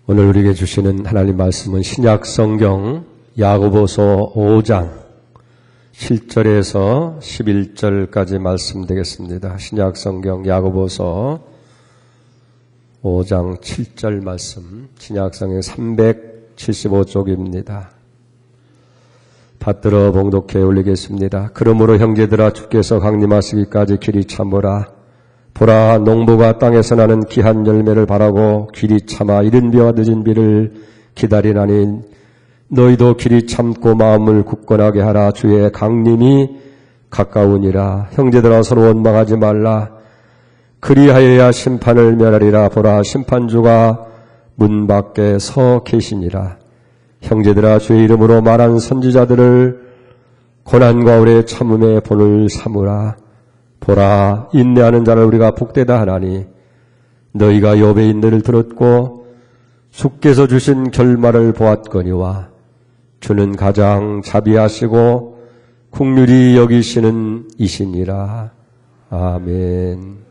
오늘 우리에게 주시는 하나님 말씀은 신약 성경 야고보서 5장 7절에서 11절까지 말씀 되겠습니다. 신약 성경 야고보서 5장 7절 말씀, 신약 성경 375쪽입니다. 받들어 봉독해 올리겠습니다. 그러므로 형제들아, 주께서 강림하시기까지 길이 참으라. 보라, 농부가 땅에서 나는 귀한 열매를 바라고 길이 참아 이른 비와 늦은 비를 기다리나니 너희도 길이 참고 마음을 굳건하게 하라. 주의 강림이 가까우니라. 형제들아, 서로 원망하지 말라. 그리하여야 심판을 면하리라. 보라, 심판주가 문 밖에 서 계시니라. 형제들아, 주의 이름으로 말한 선지자들을 고난과 오래 참음의 본을 삼으라. 보라, 인내하는 자를 우리가 복되다 하나니 너희가 욥의 인내를 들었고 주께서 주신 결말을 보았거니와 주는 가장 자비하시고 긍휼히 여기시는 이시니라. 아멘.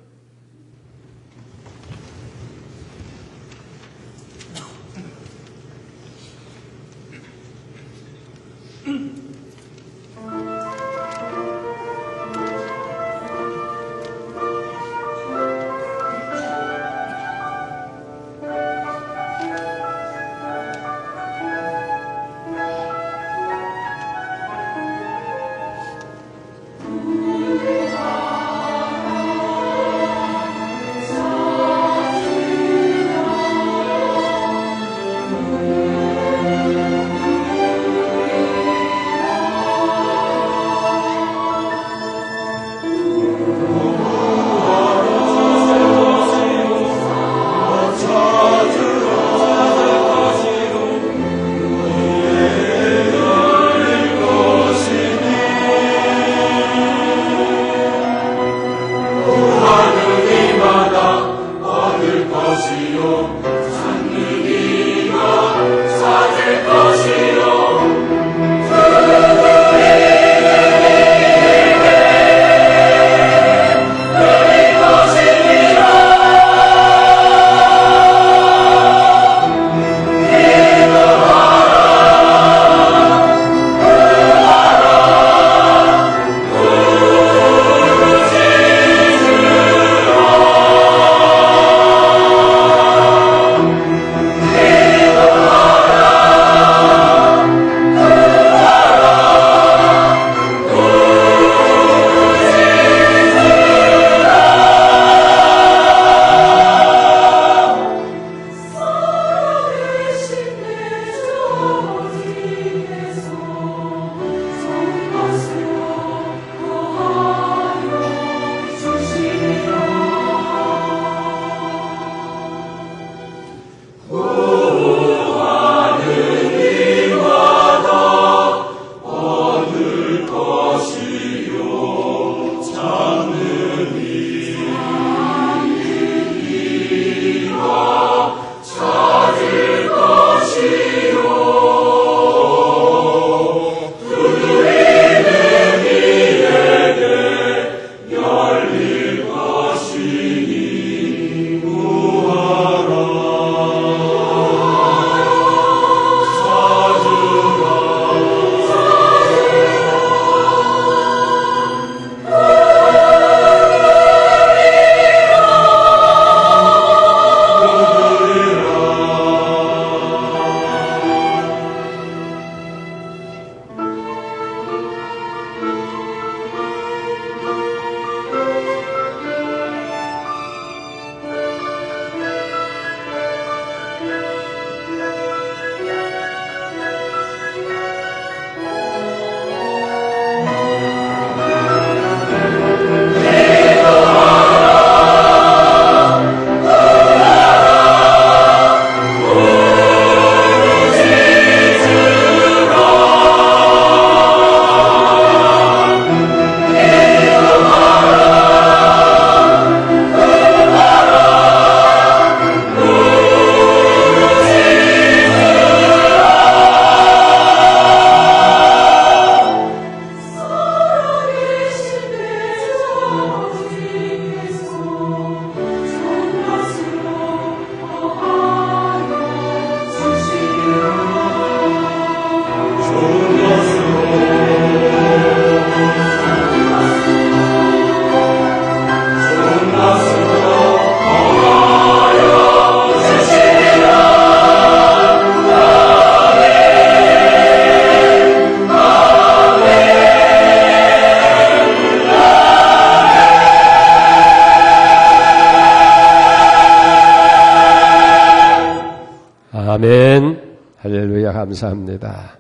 아멘. 할렐루야. 감사합니다.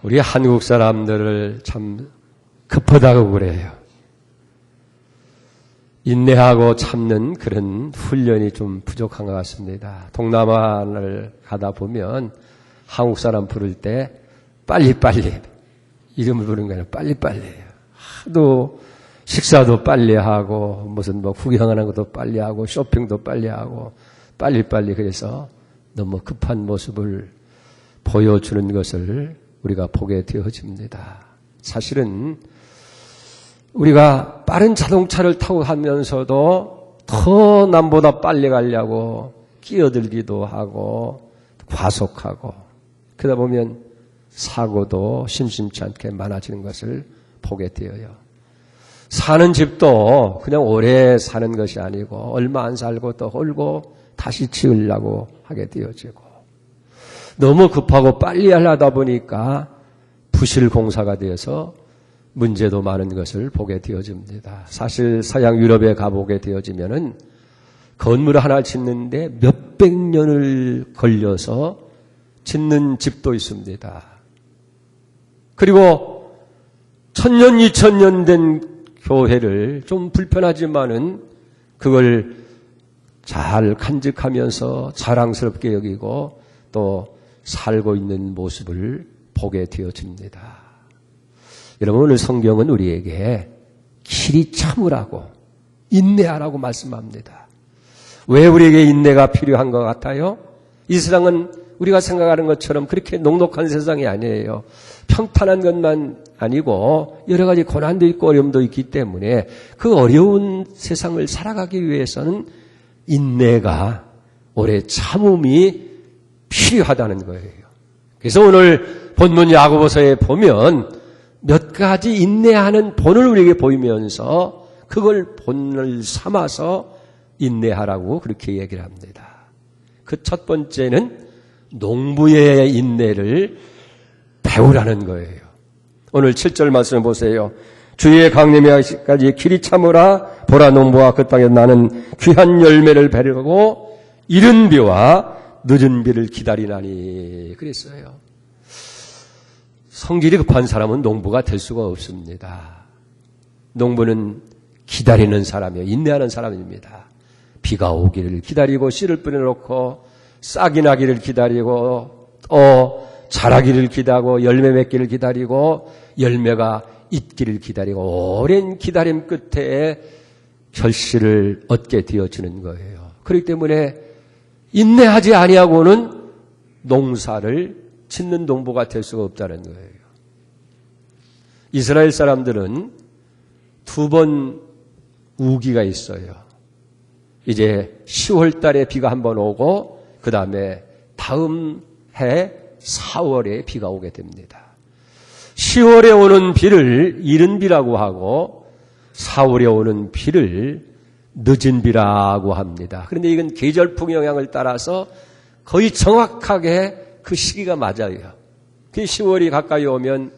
우리 한국 사람들을 참 급하다고 그래요. 인내하고 참는 그런 훈련이 좀 부족한 것 같습니다. 동남아를 가다 보면 한국 사람 부를 때 빨리빨리, 이름을 부르는 게 아니라 빨리빨리예요. 하도 식사도 빨리 하고 무슨 뭐 구경하는 것도 빨리 하고 쇼핑도 빨리 하고 빨리빨리, 그래서 너무 급한 모습을 보여주는 것을 우리가 보게 되어집니다. 사실은 우리가 빠른 자동차를 타고 가면서도 더 남보다 빨리 가려고 끼어들기도 하고 과속하고, 그러다 보면 사고도 심심치 않게 많아지는 것을 보게 되어요. 사는 집도 그냥 오래 사는 것이 아니고 얼마 안 살고 또 홀고 다시 지으려고 하게 되어지고, 너무 급하고 빨리 하려다 보니까 부실 공사가 되어서 문제도 많은 것을 보게 되어집니다. 사실 서양 유럽에 가보게 되어지면은 건물 하나 짓는데 몇백 년을 걸려서 짓는 집도 있습니다. 그리고 1000년, 2000년 된 교회를 좀 불편하지만은 그걸 잘 간직하면서 자랑스럽게 여기고 또 살고 있는 모습을 보게 되어집니다. 여러분, 오늘 성경은 우리에게 길이 참으라고, 인내하라고 말씀합니다. 왜 우리에게 인내가 필요한 것 같아요? 이 세상은 우리가 생각하는 것처럼 그렇게 녹록한 세상이 아니에요. 평탄한 것만 아니고 여러 가지 고난도 있고 어려움도 있기 때문에 그 어려운 세상을 살아가기 위해서는 인내가, 오래 참음이 필요하다는 거예요. 그래서 오늘 본문 야고보서에 보면 몇 가지 인내하는 본을 우리에게 보이면서 그걸 본을 삼아서 인내하라고 그렇게 얘기를 합니다. 그 첫 번째는 농부의 인내를 배우라는 거예요. 오늘 7절 말씀 보세요. 주의 강림에까지 길이 참으라. 보라, 농부와 그 땅에 나는 귀한 열매를 배려하고 이른 비와 늦은 비를 기다리나니 그랬어요. 성질이 급한 사람은 농부가 될 수가 없습니다. 농부는 기다리는 사람이에요. 인내하는 사람입니다. 비가 오기를 기다리고 씨를 뿌려놓고 싹이 나기를 기다리고 또 자라기를 기다리고 열매 맺기를 기다리고 열매가 있기를 기다리고 오랜 기다림 끝에 결실을 얻게 되어지는 거예요. 그렇기 때문에 인내하지 아니하고는 농사를 짓는 농부가 될 수가 없다는 거예요. 이스라엘 사람들은 2번 우기가 있어요. 이제 10월 달에 비가 한번 오고 그 다음에 다음 해 4월에 비가 오게 됩니다. 10월에 오는 비를 이른 비라고 하고 4월에 오는 비를 늦은 비라고 합니다. 그런데 이건 계절풍 영향을 따라서 거의 정확하게 그 시기가 맞아요. 그 10월이 가까이 오면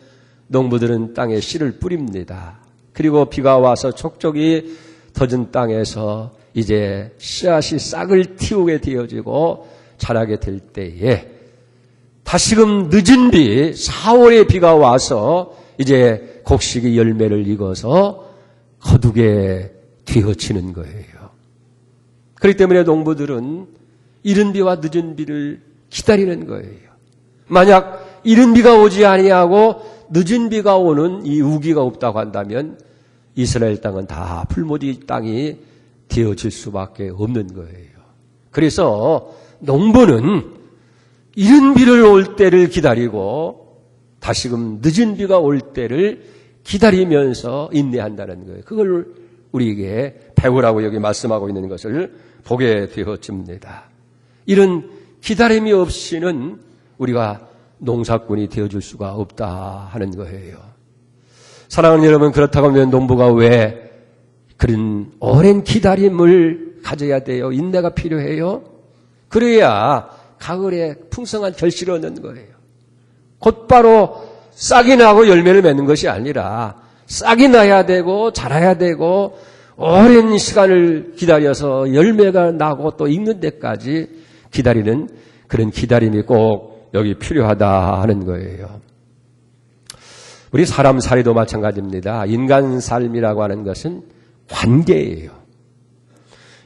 농부들은 땅에 씨를 뿌립니다. 그리고 비가 와서 촉촉이 젖은 땅에서 이제 씨앗이 싹을 틔우게 되어지고 자라게 될 때에 다시금 늦은 비, 4월에 비가 와서 이제 곡식이 열매를 익어서 거두게 되어지는 거예요. 그렇기 때문에 농부들은 이른 비와 늦은 비를 기다리는 거예요. 만약 이른 비가 오지 아니하고 늦은 비가 오는 이 우기가 없다고 한다면 이스라엘 땅은 다 풀무지 땅이 되어질 수밖에 없는 거예요. 그래서 농부는 이른 비를 올 때를 기다리고 다시금 늦은 비가 올 때를 기다리면서 인내한다는 거예요. 그걸 우리에게 배우라고 여기 말씀하고 있는 것을 보게 되어집니다. 이런 기다림이 없이는 우리가 농사꾼이 되어줄 수가 없다 하는 거예요. 사랑하는 여러분, 그렇다고 하면 농부가 왜 그런 오랜 기다림을 가져야 돼요? 인내가 필요해요? 그래야 가을에 풍성한 결실을 얻는 거예요. 곧바로 싹이 나고 열매를 맺는 것이 아니라 싹이 나야 되고 자라야 되고 오랜 시간을 기다려서 열매가 나고 또 익는 데까지 기다리는 그런 기다림이 꼭 여기 필요하다 하는 거예요. 우리 사람 살이도 마찬가지입니다. 인간 삶이라고 하는 것은 관계예요.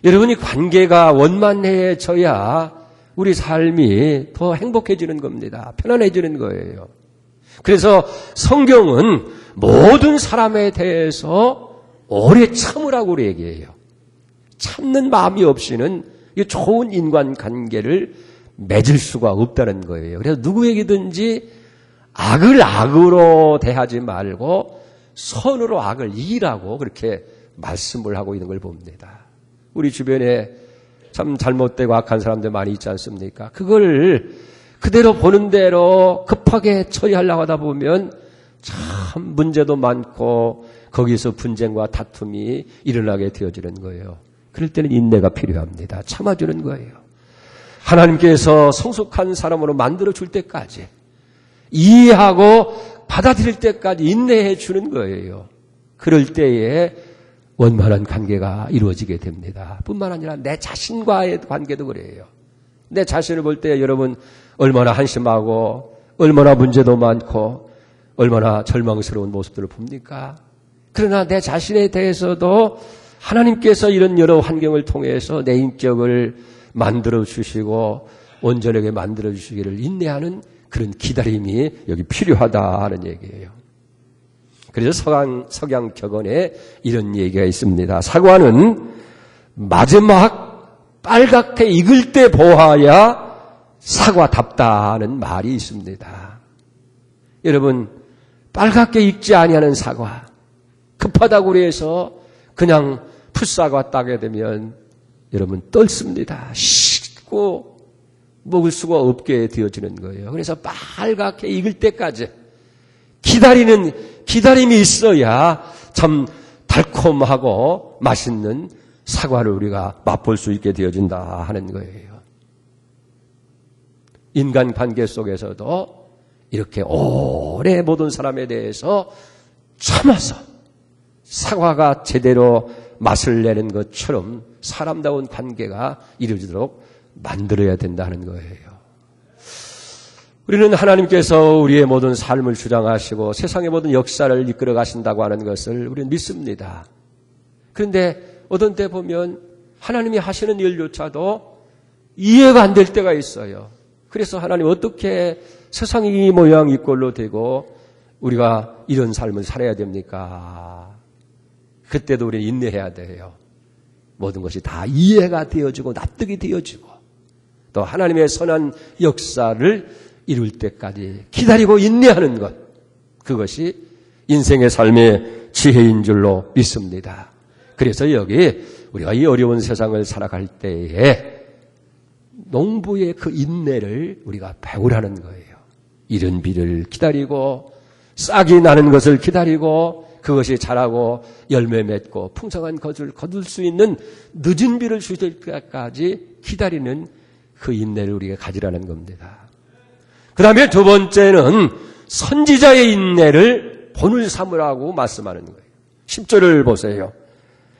여러분이 관계가 원만해져야 우리 삶이 더 행복해지는 겁니다. 편안해지는 거예요. 그래서 성경은 모든 사람에 대해서 오래 참으라고 얘기해요. 참는 마음이 없이는 좋은 인간관계를 맺을 수가 없다는 거예요. 그래서 누구에게든지 악을 악으로 대하지 말고 선으로 악을 이기라고 그렇게 말씀을 하고 있는 걸 봅니다. 우리 주변에 참 잘못되고 악한 사람들 많이 있지 않습니까? 그걸 그대로 보는 대로 급하게 처리하려고 하다 보면 참 문제도 많고 거기서 분쟁과 다툼이 일어나게 되어지는 거예요. 그럴 때는 인내가 필요합니다. 참아주는 거예요. 하나님께서 성숙한 사람으로 만들어줄 때까지 이해하고 받아들일 때까지 인내해 주는 거예요. 그럴 때에 원만한 관계가 이루어지게 됩니다. 뿐만 아니라 내 자신과의 관계도 그래요. 내 자신을 볼 때 여러분 얼마나 한심하고 얼마나 문제도 많고 얼마나 절망스러운 모습들을 봅니까? 그러나 내 자신에 대해서도 하나님께서 이런 여러 환경을 통해서 내 인격을 만들어 주시고 온전하게 만들어 주시기를 인내하는 그런 기다림이 여기 필요하다 하는 얘기예요. 그래서 석양 격언에 이런 얘기가 있습니다. 사과는 마지막 빨갛게 익을 때 보아야 사과답다는 말이 있습니다. 여러분 빨갛게 익지 아니하는 사과 급하다고 해서 그냥 풋사과 따게 되면 여러분 떨습니다. 식고 먹을 수가 없게 되어지는 거예요. 그래서 빨갛게 익을 때까지 기다림이 있어야 참 달콤하고 맛있는 사과를 우리가 맛볼 수 있게 되어진다 하는 거예요. 인간 관계 속에서도 이렇게 오래 모든 사람에 대해서 참아서 사과가 제대로 맛을 내는 것처럼 사람다운 관계가 이루어지도록 만들어야 된다는 거예요. 우리는 하나님께서 우리의 모든 삶을 주장하시고 세상의 모든 역사를 이끌어 가신다고 하는 것을 우리는 믿습니다. 그런데 어떤 때 보면 하나님이 하시는 일조차도 이해가 안 될 때가 있어요. 그래서 하나님 어떻게 세상이 이 모양 이 꼴로 되고 우리가 이런 삶을 살아야 됩니까? 그때도 우리는 인내해야 돼요. 모든 것이 다 이해가 되어지고 납득이 되어지고 또 하나님의 선한 역사를 이룰 때까지 기다리고 인내하는 것, 그것이 인생의 삶의 지혜인 줄로 믿습니다. 그래서 여기 우리가 이 어려운 세상을 살아갈 때에 농부의 그 인내를 우리가 배우라는 거예요. 이른 비를 기다리고 싹이 나는 것을 기다리고 그것이 자라고 열매 맺고 풍성한 것을 거둘 수 있는 늦은 비를 주실 때까지 기다리는 그 인내를 우리가 가지라는 겁니다. 그 다음에 두 번째는 선지자의 인내를 본을 삼으라고 말씀하는 거예요. 10절을 보세요.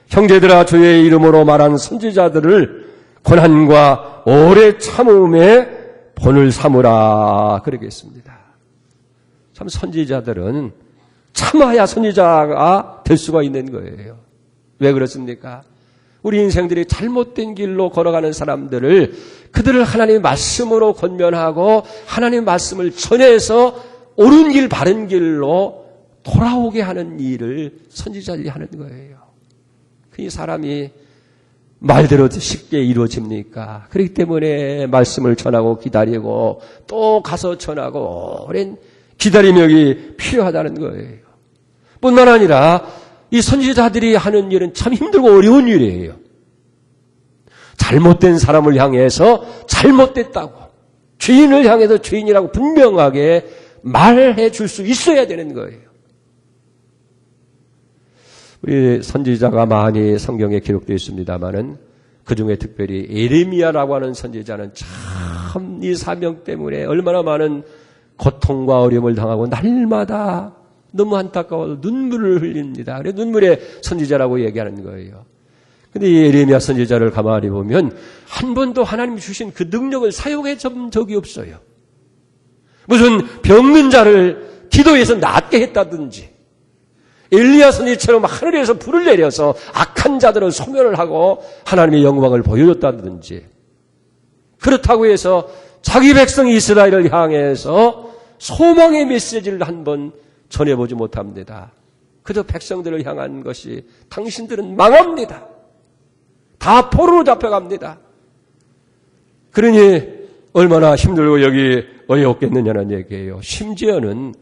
형제들아 주의 이름으로 말한 선지자들을 고난과 오래 참음에 본을 삼으라 그러겠습니다. 참 선지자들은 참아야 선지자가 될 수가 있는 거예요. 왜 그렇습니까? 우리 인생들이 잘못된 길로 걸어가는 사람들을 그들을 하나님의 말씀으로 권면하고 하나님의 말씀을 전해서 옳은 길 바른 길로 돌아오게 하는 일을 선지자들이 하는 거예요. 그 사람이 말대로 쉽게 이루어집니까? 그렇기 때문에 말씀을 전하고 기다리고 또 가서 전하고 오랜 기다림력이 필요하다는 거예요. 뿐만 아니라 이 선지자들이 하는 일은 참 힘들고 어려운 일이에요. 잘못된 사람을 향해서 잘못됐다고, 죄인을 향해서 죄인이라고 분명하게 말해 줄 수 있어야 되는 거예요. 우리 선지자가 많이 성경에 기록되어 있습니다마는 그중에 특별히 에레미야라고 하는 선지자는 참 이 사명 때문에 얼마나 많은 고통과 어려움을 당하고 날마다 너무 안타까워서 눈물을 흘립니다. 그래서 눈물의 선지자라고 얘기하는 거예요. 근데 이 예레미야 선지자를 가만히 보면 한 번도 하나님이 주신 그 능력을 사용해 본 적이 없어요. 무슨 병든 자를 기도해서 낫게 했다든지, 엘리야 선지처럼 하늘에서 불을 내려서 악한 자들을 소멸을 하고 하나님의 영광을 보여줬다든지, 그렇다고 해서 자기 백성 이스라엘을 향해서 소망의 메시지를 한 번 전해보지 못합니다. 그저 백성들을 향한 것이 당신들은 망합니다. 다 포로로 잡혀갑니다. 그러니 얼마나 힘들고 여기 어이없겠느냐는 얘기예요. 심지어는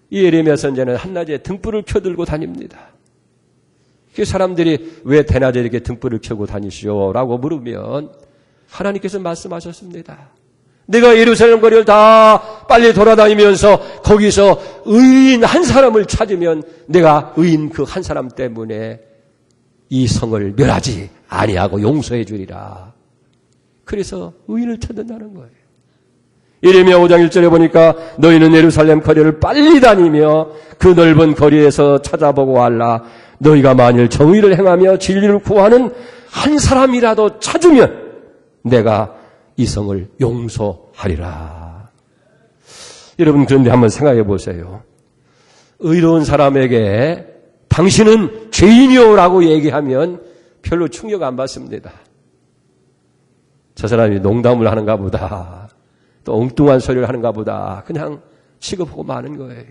이 예레미야 선지자는 한낮에 등불을 켜들고 다닙니다. 그 사람들이 왜 대낮에 이렇게 등불을 켜고 다니시오? 라고 물으면 하나님께서 말씀하셨습니다. 내가 예루살렘 거리를 다 빨리 돌아다니면서 거기서 의인 한 사람을 찾으면 내가 의인 그 한 사람 때문에 이 성을 멸하지 아니하고 용서해 주리라. 그래서 의인을 찾는다는 거예요. 예레미야 5장 1절에 보니까 너희는 예루살렘 거리를 빨리 다니며 그 넓은 거리에서 찾아보고 왔라. 너희가 만일 정의를 행하며 진리를 구하는 한 사람이라도 찾으면 내가 이 성을 용서하리라. 여러분, 그런데 한번 생각해 보세요. 의로운 사람에게 당신은 죄인이요라고 얘기하면 별로 충격 안 받습니다. 저 사람이 농담을 하는가 보다, 또 엉뚱한 소리를 하는가 보다 그냥 취급하고 마는 거예요.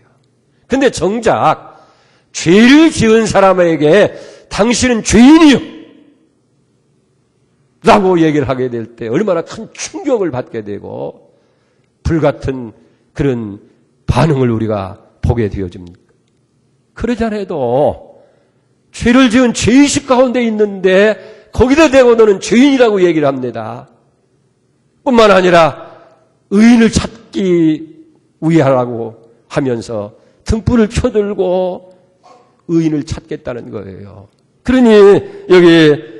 근데 정작 죄를 지은 사람에게 당신은 죄인이요 라고 얘기를 하게 될 때 얼마나 큰 충격을 받게 되고 불같은 그런 반응을 우리가 보게 되어집니까? 그러지 않아도 죄를 지은 죄의식 가운데 있는데 거기다 대고 너는 죄인이라고 얘기를 합니다. 뿐만 아니라 의인을 찾기 위하라고 하면서 등불을 켜들고 의인을 찾겠다는 거예요. 그러니 여기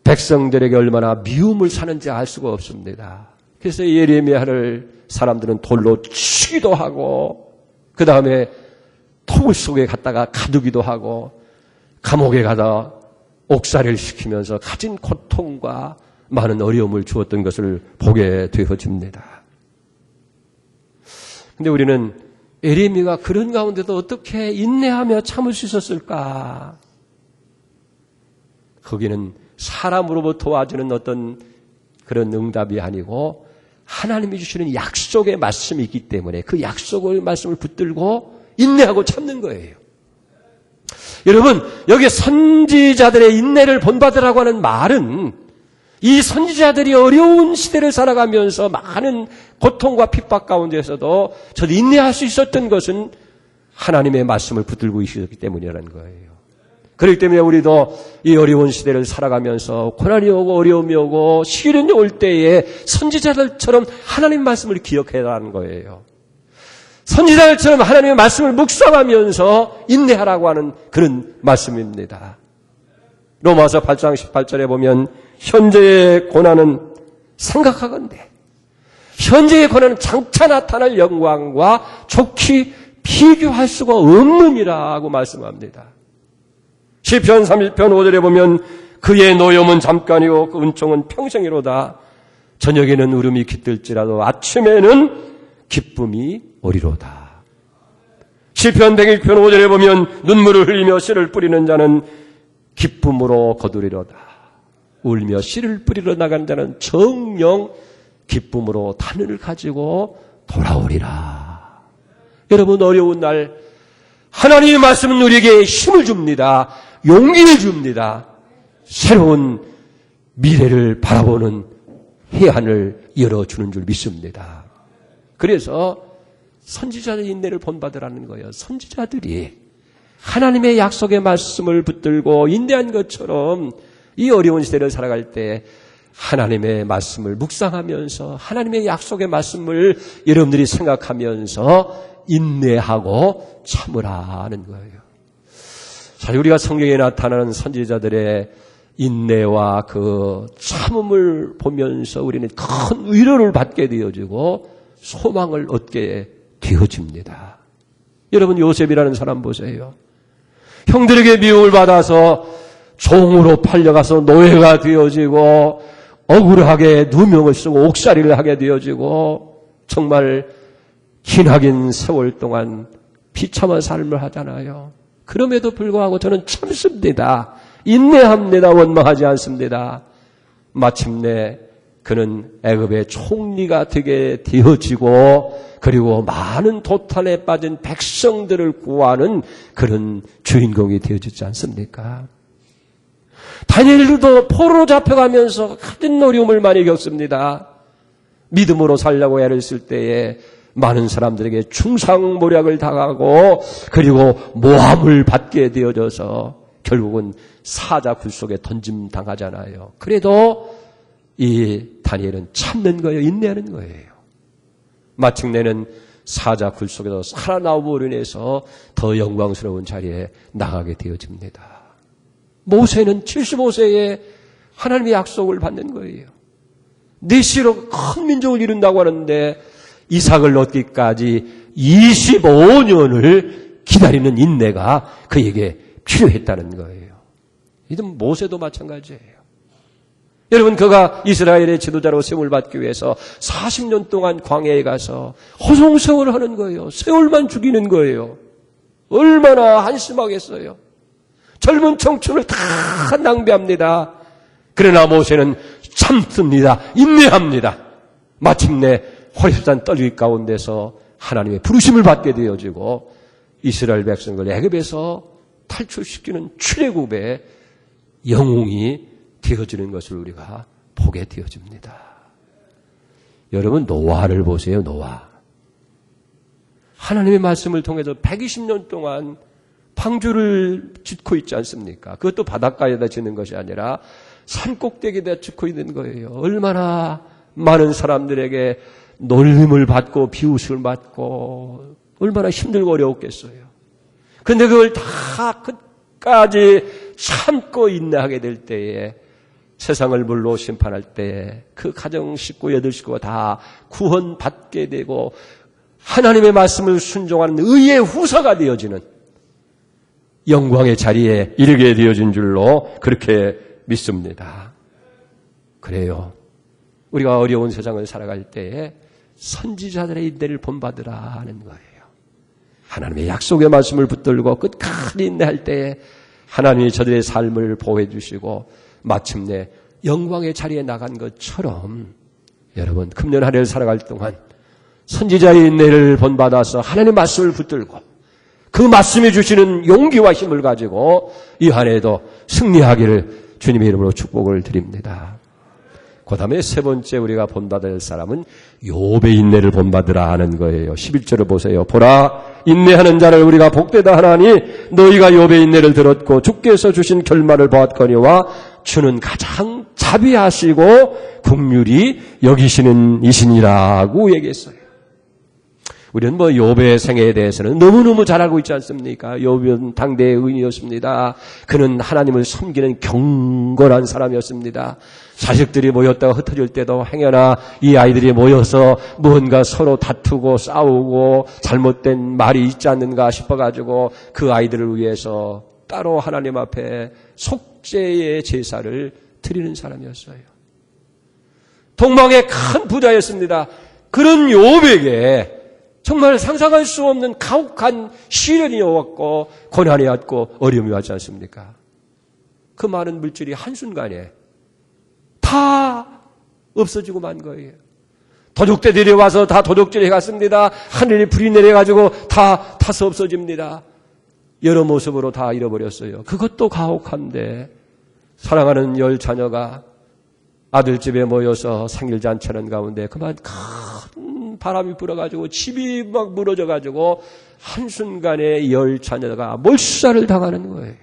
백성들에게 얼마나 미움을 사는지 알 수가 없습니다. 그래서 예레미야를 사람들은 돌로 치기도 하고 그 다음에 토굴 속에 갔다가 가두기도 하고 감옥에 가다 옥살이를 시키면서 가진 고통과 많은 어려움을 주었던 것을 보게 되어집니다. 그런데 우리는 예레미야가 그런 가운데도 어떻게 인내하며 참을 수 있었을까? 거기는 사람으로부터 와주는 어떤 그런 응답이 아니고 하나님이 주시는 약속의 말씀이 있기 때문에 그 약속의 말씀을 붙들고 인내하고 참는 거예요. 여러분, 여기 선지자들의 인내를 본받으라고 하는 말은 이 선지자들이 어려운 시대를 살아가면서 많은 고통과 핍박 가운데서도 저도 인내할 수 있었던 것은 하나님의 말씀을 붙들고 있었기 때문이라는 거예요. 그렇기 때문에 우리도 이 어려운 시대를 살아가면서 고난이 오고 어려움이 오고 시련이 올 때에 선지자들처럼 하나님 말씀을 기억해라는 거예요. 선지자들처럼 하나님의 말씀을 묵상하면서 인내하라고 하는 그런 말씀입니다. 로마서 8장 18절에 보면 현재의 고난은 생각하건대 현재의 고난은 장차 나타날 영광과 좋게 비교할 수가 없느니라고 말씀합니다. 시편 31편 5절에 보면 그의 노염은 잠깐이요 그 은총은 평생이로다. 저녁에는 울음이 깃들지라도 아침에는 기쁨이 오리로다. 시편 101편 5절에 보면 눈물을 흘리며 씨를 뿌리는 자는 기쁨으로 거두리로다. 울며 씨를 뿌리러 나간 자는 정녕 기쁨으로 단을 가지고 돌아오리라. 여러분, 어려운 날 하나님의 말씀은 우리에게 힘을 줍니다. 용기를 줍니다. 새로운 미래를 바라보는 해안을 열어주는 줄 믿습니다. 그래서 선지자의 인내를 본받으라는 거예요. 선지자들이 하나님의 약속의 말씀을 붙들고 인내한 것처럼 이 어려운 시대를 살아갈 때 하나님의 말씀을 묵상하면서 하나님의 약속의 말씀을 여러분들이 생각하면서 인내하고 참으라는 거예요. 자, 우리가 성경에 나타나는 선지자들의 인내와 그 참음을 보면서 우리는 큰 위로를 받게 되어지고 소망을 얻게 되어집니다. 여러분, 요셉이라는 사람 보세요. 형들에게 미움을 받아서 종으로 팔려가서 노예가 되어지고 억울하게 누명을 쓰고 옥살이를 하게 되어지고 정말 기나긴 세월 동안 비참한 삶을 하잖아요. 그럼에도 불구하고 저는 참습니다. 인내합니다. 원망하지 않습니다. 마침내 그는 애굽의 총리가 되게 되어지고 그리고 많은 도탄에 빠진 백성들을 구하는 그런 주인공이 되어지지 않습니까? 다니엘도 포로로 잡혀가면서 큰 어려움을 많이 겪습니다. 믿음으로 살려고 애를 쓸 때에 많은 사람들에게 충상모략을 당하고 그리고 모함을 받게 되어져서 결국은 사자 굴 속에 던짐 당하잖아요. 그래도 이 다니엘은 참는 거예요. 인내하는 거예요. 마침내는 사자 굴 속에서 살아나오므로 인해서 더 영광스러운 자리에 나가게 되어집니다. 모세는 75세에 하나님의 약속을 받는 거예요. 네 씨로 큰 민족을 이룬다고 하는데 이삭을 얻기까지 25년을 기다리는 인내가 그에게 필요했다는 거예요. 이든 모세도 마찬가지예요. 여러분, 그가 이스라엘의 지도자로 세움을 받기 위해서 40년 동안 광야에 가서 허송세월을 하는 거예요. 세월만 죽이는 거예요. 얼마나 한심하겠어요. 젊은 청춘을 다 낭비합니다. 그러나 모세는 참습니다. 인내합니다. 마침내 호렙산 떨기 가운데서 하나님의 부르심을 받게 되어지고 이스라엘 백성을 애굽에서 탈출시키는 출애굽의 영웅이 되어지는 것을 우리가 보게 되어집니다. 여러분, 노아를 보세요. 노아. 하나님의 말씀을 통해서 120년 동안 방주를 짓고 있지 않습니까? 그것도 바닷가에다 짓는 것이 아니라 산꼭대기에다 짓고 있는 거예요. 얼마나 많은 사람들에게 놀림을 받고 비웃음을 받고 얼마나 힘들고 어려웠겠어요. 그런데 그걸 다 끝까지 참고 인내하게 될 때에 세상을 물로 심판할 때에 그 가정 식구 8식구가 다 구원받게 되고 하나님의 말씀을 순종하는 의의 후사가 되어지는 영광의 자리에 이르게 되어진 줄로 그렇게 믿습니다. 그래요. 우리가 어려운 세상을 살아갈 때에 선지자들의 인내를 본받으라 하는 거예요. 하나님의 약속의 말씀을 붙들고 끝까지 인내할 때에 하나님이 저들의 삶을 보호해 주시고 마침내 영광의 자리에 나간 것처럼 여러분, 금년 한 해를 살아갈 동안 선지자의 인내를 본받아서 하나님의 말씀을 붙들고 그 말씀이 주시는 용기와 힘을 가지고 이 한 해도 승리하기를 주님의 이름으로 축복을 드립니다. 그 다음에 세 번째 우리가 본받을 사람은 욥의 인내를 본받으라 하는 거예요. 11절을 보세요. 보라, 인내하는 자를 우리가 복되다 하나니 너희가 욥의 인내를 들었고 주께서 주신 결말을 보았거니와 주는 가장 자비하시고 긍휼히 여기시는 이신이라고 얘기했어요. 우리는 욥의 생애에 대해서는 너무너무 잘 알고 있지 않습니까? 욥은 당대의 의인이었습니다. 그는 하나님을 섬기는 경건한 사람이었습니다. 자식들이 모였다가 흩어질 때도 행여나 이 아이들이 모여서 무언가 서로 다투고 싸우고 잘못된 말이 있지 않는가 싶어가지고 그 아이들을 위해서 따로 하나님 앞에 속죄의 제사를 드리는 사람이었어요. 동방의 큰 부자였습니다. 그런 욥에게 정말 상상할 수 없는 가혹한 시련이 왔고 고난이 왔고 어려움이 왔지 않습니까? 그 많은 물질이 한순간에 다 없어지고 만 거예요. 도적들이 와서 다 도적질해 갔습니다. 하늘에 불이 내려가지고 다 타서 없어집니다. 여러 모습으로 다 잃어버렸어요. 그것도 가혹한데 사랑하는 10 자녀가 아들집에 모여서 생일잔치하는 가운데 그만 큰 바람이 불어가지고 집이 막 무너져가지고 한순간에 10 자녀가 몰살을 당하는 거예요.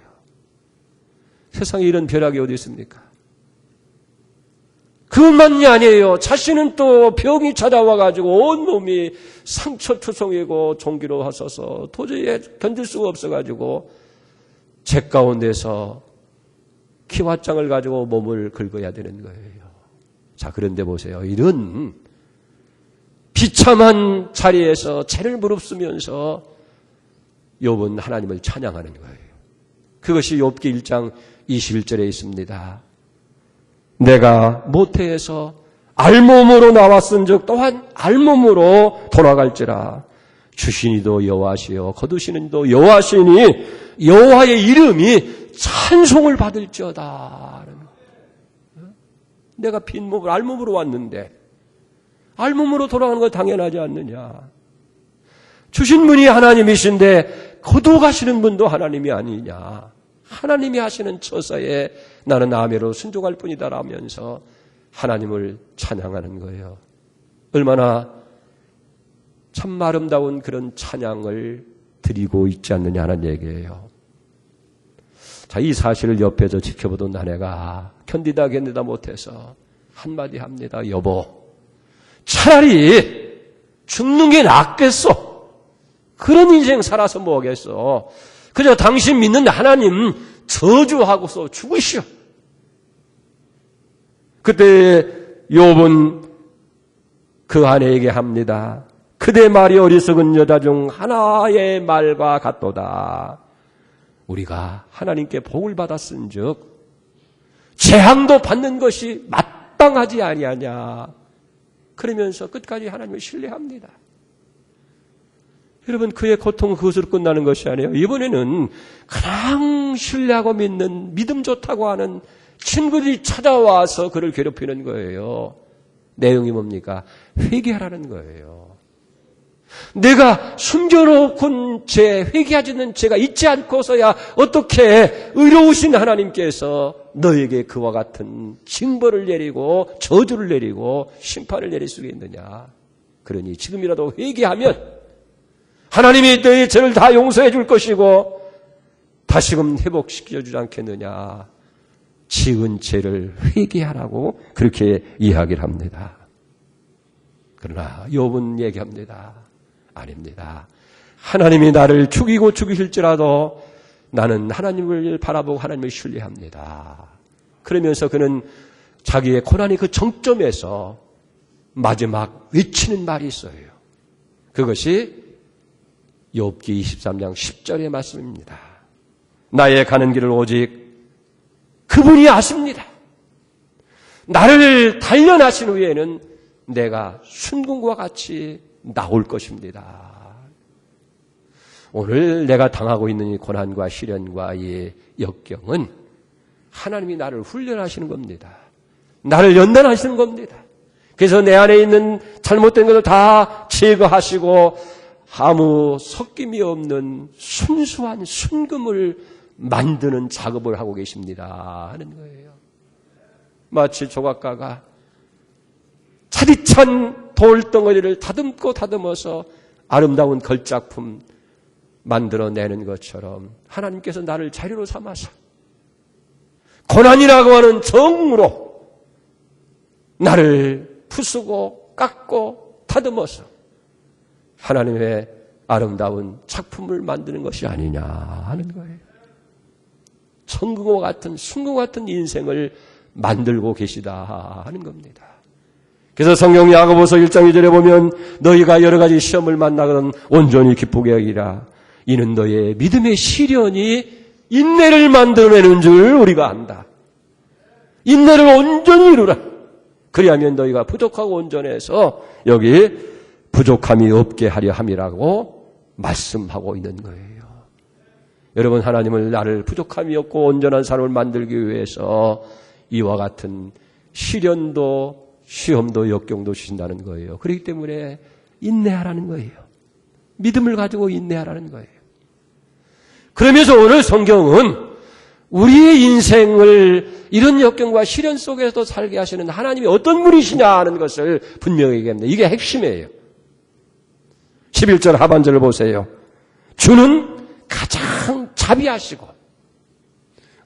세상에 이런 벼락이 어디 있습니까? 그것만이 아니에요. 자신은 또 병이 찾아와가지고 온몸이 상처투성이고 종기로 하셔서 도저히 견딜 수가 없어가지고 제 가운데서 키와장을 가지고 몸을 긁어야 되는 거예요. 자, 그런데 보세요. 이런 비참한 자리에서 죄를 무릅쓰면서 욥은 하나님을 찬양하는 거예요. 그것이 욥기 1장 21절에 있습니다. 내가 모태에서 알몸으로 나왔은즉 또한 알몸으로 돌아갈지라. 주시니도 여호와시요 거두시는 이도 여호와시니 여호와의 이름이 찬송을 받을지어다. 내가 빈 몸으로 알몸으로 왔는데 알몸으로 돌아가는 건 당연하지 않느냐. 주신 분이 하나님이신데 거두가시는 분도 하나님이 아니냐. 하나님이 하시는 처사에 나는 아멘으로 순종할 뿐이다라면서 하나님을 찬양하는 거예요. 얼마나 참 아름다운 그런 찬양을 드리고 있지 않느냐는 얘기예요. 자, 이 사실을 옆에서 지켜보던 아내가 견디다 못해서 한마디 합니다. 여보, 차라리 죽는 게 낫겠어. 그런 인생 살아서 뭐겠어. 그저 당신 믿는 하나님 저주하고서 죽으시오. 그때 욥은 그 아내에게 합니다. 그대 말이 어리석은 여자 중 하나의 말과 같도다. 우리가 하나님께 복을 받았은즉 재앙도 받는 것이 마땅하지 아니하냐. 그러면서 끝까지 하나님을 신뢰합니다. 여러분, 그의 고통은 그것으로 끝나는 것이 아니에요. 이번에는 가장 신뢰하고 믿는 믿음 좋다고 하는 친구들이 찾아와서 그를 괴롭히는 거예요. 내용이 뭡니까? 회개하라는 거예요. 내가 숨겨놓은 죄, 회개하지 않는 죄가 있지 않고서야 어떻게 의로우신 하나님께서 너에게 그와 같은 징벌을 내리고 저주를 내리고 심판을 내릴 수 있느냐. 그러니 지금이라도 회개하면 하나님이 너의 죄를 다 용서해 줄 것이고 다시금 회복시켜 주지 않겠느냐. 지은 죄를 회개하라고 그렇게 이야기를 합니다. 그러나 욥은 얘기합니다. 아닙니다. 하나님이 나를 죽이고 죽이실지라도 나는 하나님을 바라보고 하나님을 신뢰합니다. 그러면서 그는 자기의 고난의 그 정점에서 마지막 외치는 말이 있어요. 그것이 욥기 23장 10절의 말씀입니다. 나의 가는 길을 오직 그분이 아십니다. 나를 단련하신 후에는 내가 순금과 같이 나올 것입니다. 오늘 내가 당하고 있는 이 고난과 시련과 이 역경은 하나님이 나를 훈련하시는 겁니다. 나를 연단하시는 겁니다. 그래서 내 안에 있는 잘못된 것을 다 제거하시고 아무 섞임이 없는 순수한 순금을 만드는 작업을 하고 계십니다 하는 거예요. 마치 조각가가 차디찬 돌덩어리를 다듬어서 아름다운 걸작품 만들어내는 것처럼 하나님께서 나를 자료로 삼아서 고난이라고 하는 정으로 나를 부수고 깎고 다듬어서 하나님의 아름다운 작품을 만드는 것이 아니냐 하는 거예요. 천금과 같은 순금과 같은 인생을 만들고 계시다 하는 겁니다. 그래서 성경 야고보서 1장 2절에 보면 너희가 여러 가지 시험을 만나거든 온전히 기쁘게 여기라. 이는 너의 믿음의 시련이 인내를 만들어내는 줄 우리가 안다. 인내를 온전히 이루라. 그리하면 너희가 부족하고 온전해서 여기 부족함이 없게 하려 함이라고 말씀하고 있는 거예요. 여러분, 하나님을 나를 부족함이 없고 온전한 사람을 만들기 위해서 이와 같은 시련도 시험도 역경도 주신다는 거예요. 그렇기 때문에 인내하라는 거예요. 믿음을 가지고 인내하라는 거예요. 그러면서 오늘 성경은 우리의 인생을 이런 역경과 시련 속에서 살게 하시는 하나님이 어떤 분이시냐 하는 것을 분명히 얘기합니다. 이게 핵심이에요. 11절 하반절을 보세요. 주는 가장 자비하시고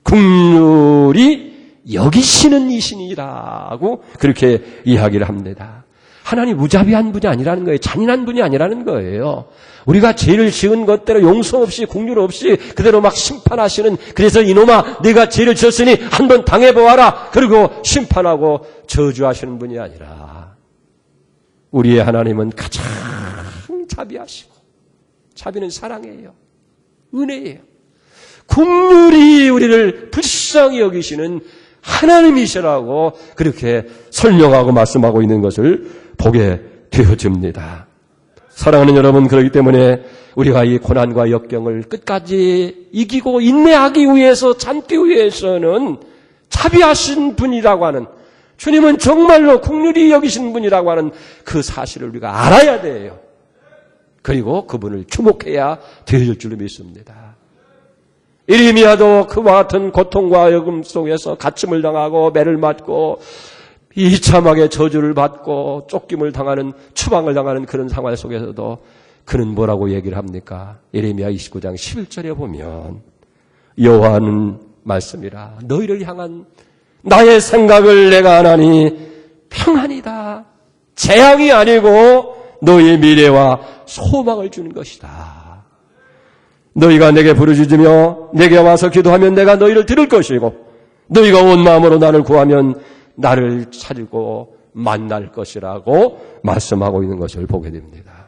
긍휼히 여기시는 이신이라고 그렇게 이야기를 합니다. 하나님 무자비한 분이 아니라는 거예요. 잔인한 분이 아니라는 거예요. 우리가 죄를 지은 것대로 용서 없이 긍휼 없이 그대로 막 심판하시는, 그래서 이놈아 네가 죄를 지었으니 한번 당해보아라 그리고 심판하고 저주하시는 분이 아니라 우리의 하나님은 가장 자비하시고, 자비는 사랑이에요. 은혜예요. 긍휼히 우리를 불쌍히 여기시는 하나님이시라고 그렇게 설명하고 말씀하고 있는 것을 보게 되어집니다. 사랑하는 여러분, 그렇기 때문에 우리가 이 고난과 역경을 끝까지 이기고 인내하기 위해서, 참기 위해서는 자비하신 분이라고 하는, 주님은 정말로 긍휼히 여기신 분이라고 하는 그 사실을 우리가 알아야 돼요. 그리고 그분을 주목해야 되어질 줄로 믿습니다. 이르미야도 그와 같은 고통과 역음 속에서 갇힘을 당하고 매를 맞고 이참하게 저주를 받고 쫓김을 당하는, 추방을 당하는 그런 상황 속에서도 그는 뭐라고 얘기를 합니까? 예레미야 29장 11절에 보면 여호와는 말씀이라 너희를 향한 나의 생각을 내가 아나니 평안이다. 재앙이 아니고 너희의 미래와 소망을 주는 것이다. 너희가 내게 부르짖으며 내게 와서 기도하면 내가 너희를 들을 것이고 너희가 온 마음으로 나를 구하면 나를 찾고 만날 것이라고 말씀하고 있는 것을 보게 됩니다.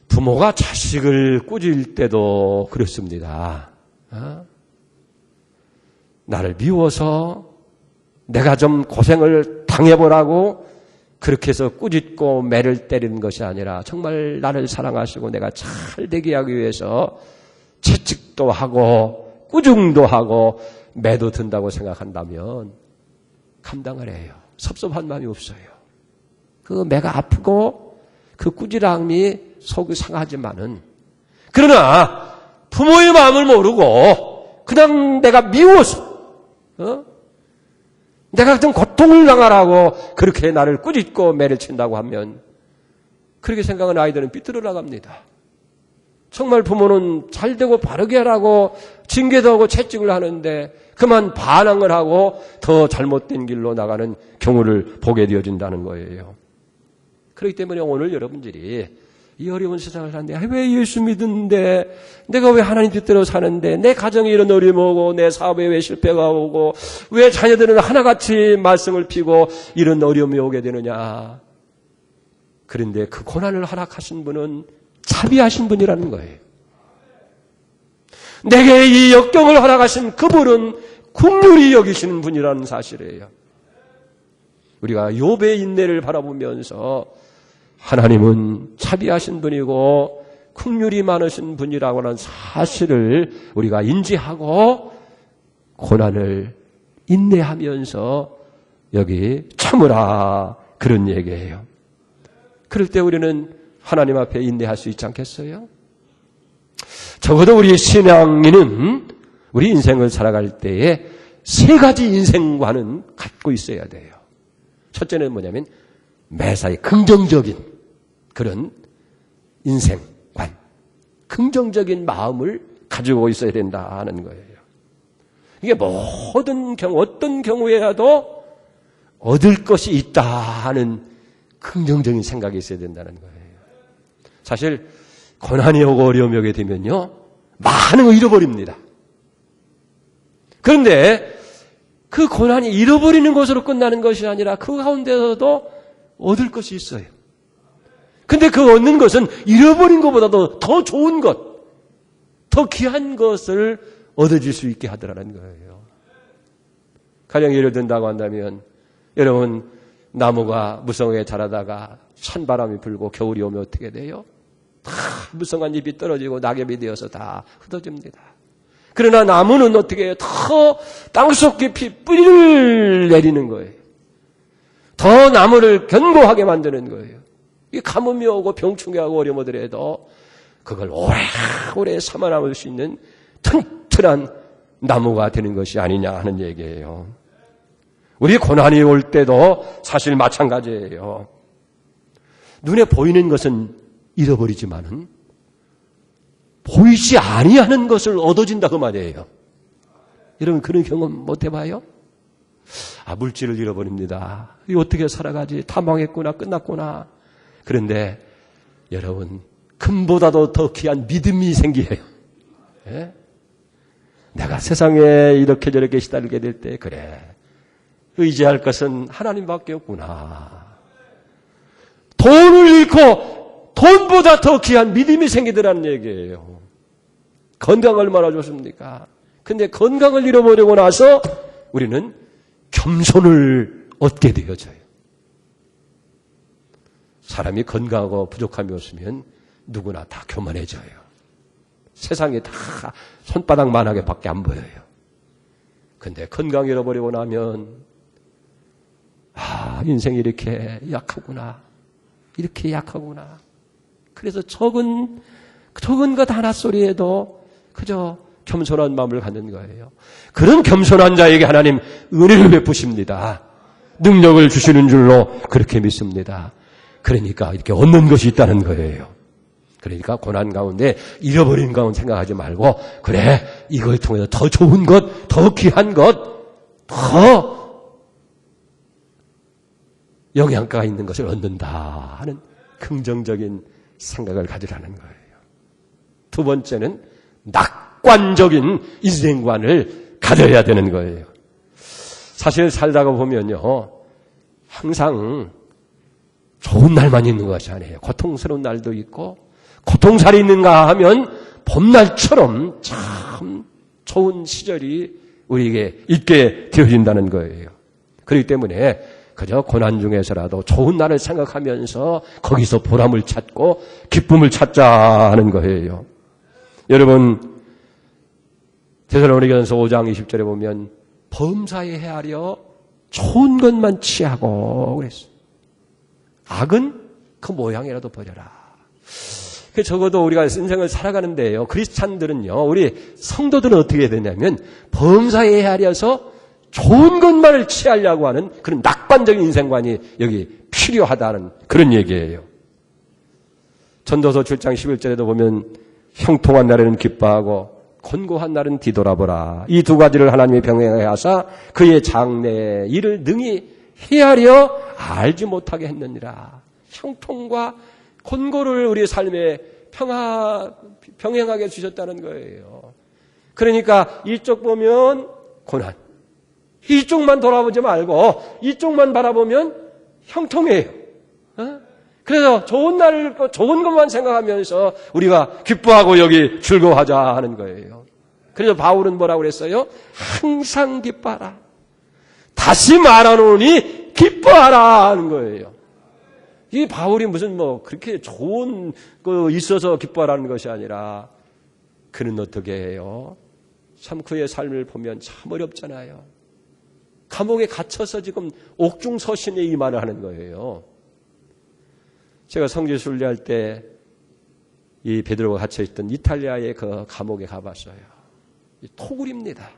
부모가 자식을 꾸질 때도 그렇습니다. 나를 미워서 내가 좀 고생을 당해보라고 그렇게 해서 꾸짖고 매를 때리는 것이 아니라 정말 나를 사랑하시고 내가 잘 되게 하기 위해서 채찍도 하고 꾸중도 하고 매도 든다고 생각한다면 감당을 해요. 섭섭한 마음이 없어요. 그 매가 아프고 그 꾸지람이 속이 상하지만은, 그러나 부모의 마음을 모르고 그냥 내가 미워서 내가 좀 고통을 당하라고 그렇게 나를 꾸짖고 매를 친다고 하면 그렇게 생각하는 아이들은 삐뚤어 나갑니다. 정말 부모는 잘되고 바르게 하라고 징계도 하고 채찍을 하는데 그만 반항을 하고 더 잘못된 길로 나가는 경우를 보게 되어진다는 거예요. 그렇기 때문에 오늘 여러분들이 이 어려운 세상을 사는데 왜 예수 믿는데 내가 왜 하나님 뜻대로 사는데 내 가정에 이런 어려움이 오고 내 사업에 왜 실패가 오고 왜 자녀들은 하나같이 말썽을 피고 이런 어려움이 오게 되느냐. 그런데 그 고난을 허락하신 분은 자비하신 분이라는 거예요. 내게 이 역경을 허락하신 그분은 긍휼히 여기시는 분이라는 사실이에요. 우리가 욥의 인내를 바라보면서 하나님은 자비하신 분이고 긍휼이 많으신 분이라고 하는 사실을 우리가 인지하고 고난을 인내하면서 여기 참으라 그런 얘기예요. 그럴 때 우리는 하나님 앞에 인내할 수 있지 않겠어요? 적어도 우리 신앙인은 우리 인생을 살아갈 때에 세 가지 인생관은 갖고 있어야 돼요. 첫째는 뭐냐면 매사에 긍정적인 그런 인생관, 긍정적인 마음을 가지고 있어야 된다는 거예요. 이게 모든 경우, 어떤 경우에라도 얻을 것이 있다 하는 긍정적인 생각이 있어야 된다는 거예요. 사실 고난이 오고 어려움이 오게 되면요, 많은 걸 잃어버립니다. 그런데 그 고난이 잃어버리는 것으로 끝나는 것이 아니라 그 가운데서도 얻을 것이 있어요. 근데 그 얻는 것은 잃어버린 것보다도 더 좋은 것, 더 귀한 것을 얻어질 수 있게 하더라는 거예요. 가령 예를 든다고 한다면 여러분 나무가 무성하게 자라다가 찬바람이 불고 겨울이 오면 어떻게 돼요? 다 무성한 잎이 떨어지고 낙엽이 되어서 다 흩어집니다. 그러나 나무는 어떻게 해요? 더 땅속 깊이 뿌리를 내리는 거예요. 더 나무를 견고하게 만드는 거예요. 이 가뭄이 오고 병충해 하고 어려움 오더라도 그걸 오래오래 살아남을 수 있는 튼튼한 나무가 되는 것이 아니냐 하는 얘기예요. 우리 고난이 올 때도 사실 마찬가지예요. 눈에 보이는 것은 잃어버리지만은 보이지 아니하는 것을 얻어진다 그 말이에요. 여러분 그런 경험 못 해봐요? 물질을 잃어버립니다. 이 어떻게 살아가지? 다 망했구나, 끝났구나. 그런데 여러분 금보다도 더 귀한 믿음이 생겨요. 예? 내가 세상에 이렇게 저렇게 시달리게 될 때 그래 의지할 것은 하나님밖에 없구나. 돈을 잃고 돈보다 더 귀한 믿음이 생기더라는 얘기예요. 건강 얼마나 좋습니까? 근데 건강을 잃어버리고 나서 우리는 겸손을 얻게 되어져요. 사람이 건강하고 부족함이 없으면 누구나 다 교만해져요. 세상에 다 손바닥만하게 밖에 안 보여요. 근데 건강 잃어버리고 나면 인생이 이렇게 약하구나. 이렇게 약하구나. 그래서 적은 것 하나 소리에도 그저 겸손한 마음을 갖는 거예요. 그런 겸손한 자에게 하나님 은혜를 베푸십니다. 능력을 주시는 줄로 그렇게 믿습니다. 그러니까 이렇게 얻는 것이 있다는 거예요. 그러니까 고난 가운데 잃어버린 가운데 생각하지 말고 그래 이걸 통해서 더 좋은 것, 더 귀한 것, 더 영양가가 있는 것을 얻는다 하는 긍정적인 생각을 가지라는 거예요. 두 번째는 낙관적인 인생관을 가져야 되는 거예요. 사실 살다가 보면요. 항상 좋은 날만 있는 것이 아니에요. 고통스러운 날도 있고 고통살이 있는가 하면 봄날처럼 참 좋은 시절이 우리에게 있게 되어진다는 거예요. 그렇기 때문에 그저 고난 중에서라도 좋은 날을 생각하면서 거기서 보람을 찾고 기쁨을 찾자 하는 거예요. 여러분 데살로니가전서 5장 20절에 보면 범사에 헤아려 좋은 것만 취하고 그랬어요. 악은 그 모양이라도 버려라. 적어도 우리가 인생을 살아가는데요. 크리스찬들은요. 우리 성도들은 어떻게 해야 되냐면 범사에 헤아려서 좋은 것만을 취하려고 하는 그런 낙관적인 인생관이 여기 필요하다는 그런 얘기예요. 전도서 7장 11절에도 보면 형통한 날에는 기뻐하고 곤고한 날은 뒤돌아보라. 이 두 가지를 하나님이 병행하게 하사 그의 장래에 이를 능히 헤아려 알지 못하게 했느니라. 형통과 곤고를 우리의 삶에 병행하게 주셨다는 거예요. 그러니까 이쪽 보면 고난, 이쪽만 돌아보지 말고 이쪽만 바라보면 형통해요. 그래서 좋은 날을 좋은 것만 생각하면서 우리가 기뻐하고 여기 즐거워하자 하는 거예요. 그래서 바울은 뭐라고 그랬어요? 항상 기뻐하라. 다시 말하노니 기뻐하라 하는 거예요. 이 바울이 무슨 그렇게 좋은 거 있어서 기뻐하라는 것이 아니라 그는 어떻게 해요? 참 그의 삶을 보면 참 어렵잖아요. 감옥에 갇혀서 지금 옥중서신에 임하를 하는 거예요. 제가 성지 순례할 때 이 베드로가 갇혀있던 이탈리아의 그 감옥에 가봤어요. 토굴입니다.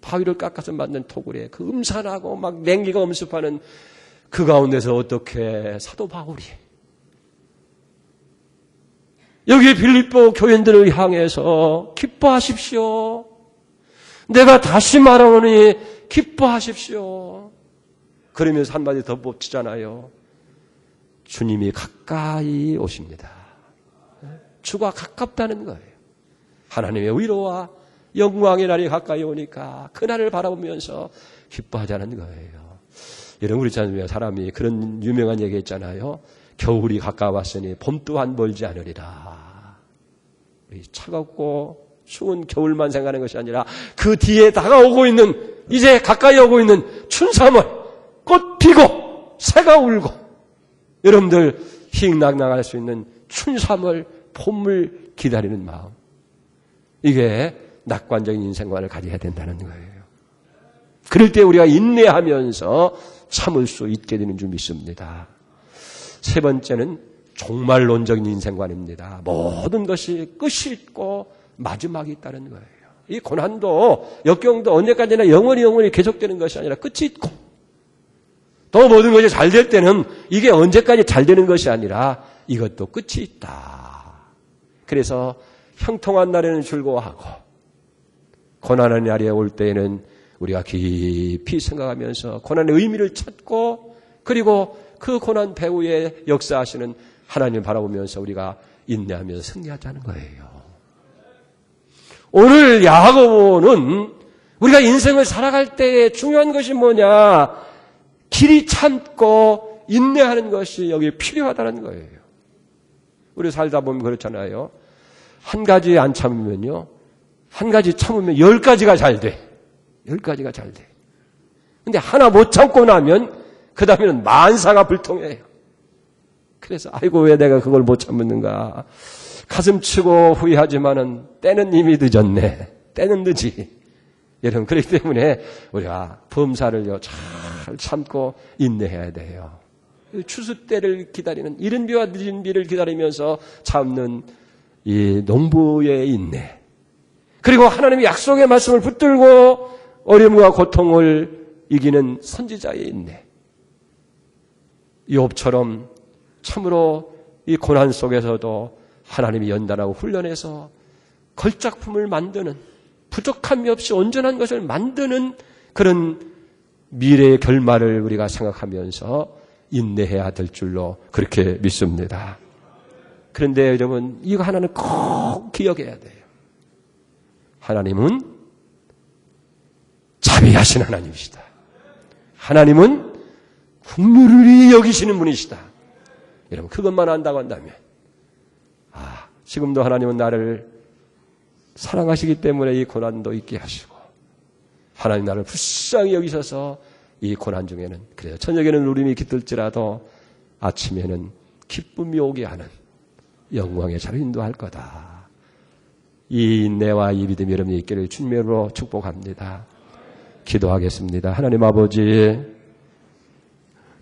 바위를 깎아서 만든 토굴에 그 음산하고 막 냉기가 엄습하는 그 가운데서 어떻게 사도 바울이 여기 빌립보 교인들을 향해서 기뻐하십시오. 내가 다시 말하노니 기뻐하십시오. 그러면서 한마디 더 붙이잖아요. 주님이 가까이 오십니다. 주가 가깝다는 거예요. 하나님의 위로와 영광의 날이 가까이 오니까 그 날을 바라보면서 기뻐하자는 거예요. 여러분 우리 사람이 그런 유명한 얘기 있잖아요. 겨울이 가까웠으니 봄 또한 멀지 않으리라. 우리 차갑고 추운 겨울만 생각하는 것이 아니라 그 뒤에 다가오고 있는 이제 가까이 오고 있는 춘삼월 꽃 피고 새가 울고 여러분들 희낙낙할 수 있는 춘삼월 봄을 기다리는 마음, 이게 낙관적인 인생관을 가져야 된다는 거예요. 그럴 때 우리가 인내하면서 참을 수 있게 되는 줄 믿습니다. 세 번째는 종말론적인 인생관입니다. 모든 것이 끝이 있고 마지막이 있다는 거예요. 이 고난도 역경도 언제까지나 영원히 계속되는 것이 아니라 끝이 있고, 또 모든 것이 잘 될 때는 이게 언제까지 잘 되는 것이 아니라 이것도 끝이 있다. 그래서 형통한 날에는 즐거워하고 고난의 날이 올 때에는 우리가 깊이 생각하면서 고난의 의미를 찾고, 그리고 그 고난 배후에 역사하시는 하나님을 바라보면서 우리가 인내하면서 승리하자는 거예요. 오늘 야고보는 우리가 인생을 살아갈 때에 중요한 것이 뭐냐? 길이 참고 인내하는 것이 여기 필요하다는 거예요. 우리 살다 보면 그렇잖아요. 한 가지 안 참으면요. 한 가지 참으면 10가지가 잘 돼. 10가지가 잘 돼. 근데 하나 못 참고 나면 그 다음에는 만사가 불통해요. 그래서 아이고 왜 내가 그걸 못 참았는가. 가슴 치고 후회하지만은 때는 이미 늦었네. 때는 늦지. 여러분 그렇기 때문에 우리가 범사를요 잘 참고 인내해야 돼요. 추수 때를 기다리는 이른 비와 늦은 비를 기다리면서 참는 이 농부의 인내. 그리고 하나님의 약속의 말씀을 붙들고 어려움과 고통을 이기는 선지자의 인내. 욥처럼 참으로 이 고난 속에서도 하나님이 연단하고 훈련해서 걸작품을 만드는 부족함이 없이 온전한 것을 만드는 그런 미래의 결말을 우리가 생각하면서 인내해야 될 줄로 그렇게 믿습니다. 그런데 여러분 이거 하나는 꼭 기억해야 돼요. 하나님은 자비하신 하나님이시다. 하나님은 긍휼히 여기시는 분이시다. 여러분 그것만 안다고 한다면 지금도 하나님은 나를 사랑하시기 때문에 이 고난도 있게 하시고 하나님 나를 불쌍히 여기셔서 이 고난 중에는 그래요. 저녁에는 울음이 깃들지라도 아침에는 기쁨이 오게 하는 영광의 자로 인도할 거다. 이 인내와 이 믿음이 여러분이 있기를 주님으로 축복합니다. 기도하겠습니다. 하나님 아버지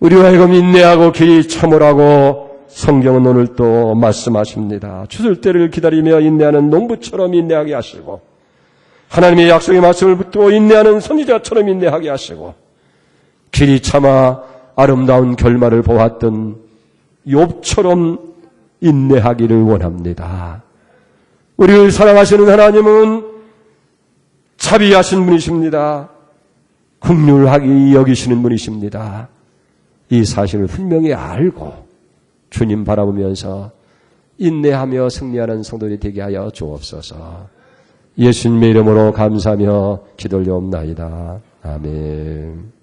우리와 하여금 인내하고 길이 참으라고 성경은 오늘 또 말씀하십니다. 추수 때를 기다리며 인내하는 농부처럼 인내하게 하시고 하나님의 약속의 말씀을 붙들고 인내하는 선지자처럼 인내하게 하시고 길이 참아 아름다운 결말을 보았던 욥처럼 인내하기를 원합니다. 우리를 사랑하시는 하나님은 자비하신 분이십니다. 긍휼하게 여기시는 분이십니다. 이 사실을 분명히 알고 주님 바라보면서 인내하며 승리하는 성도들이 되게 하여 주옵소서. 예수님의 이름으로 감사하며 기도 올려옵나이다. 아멘.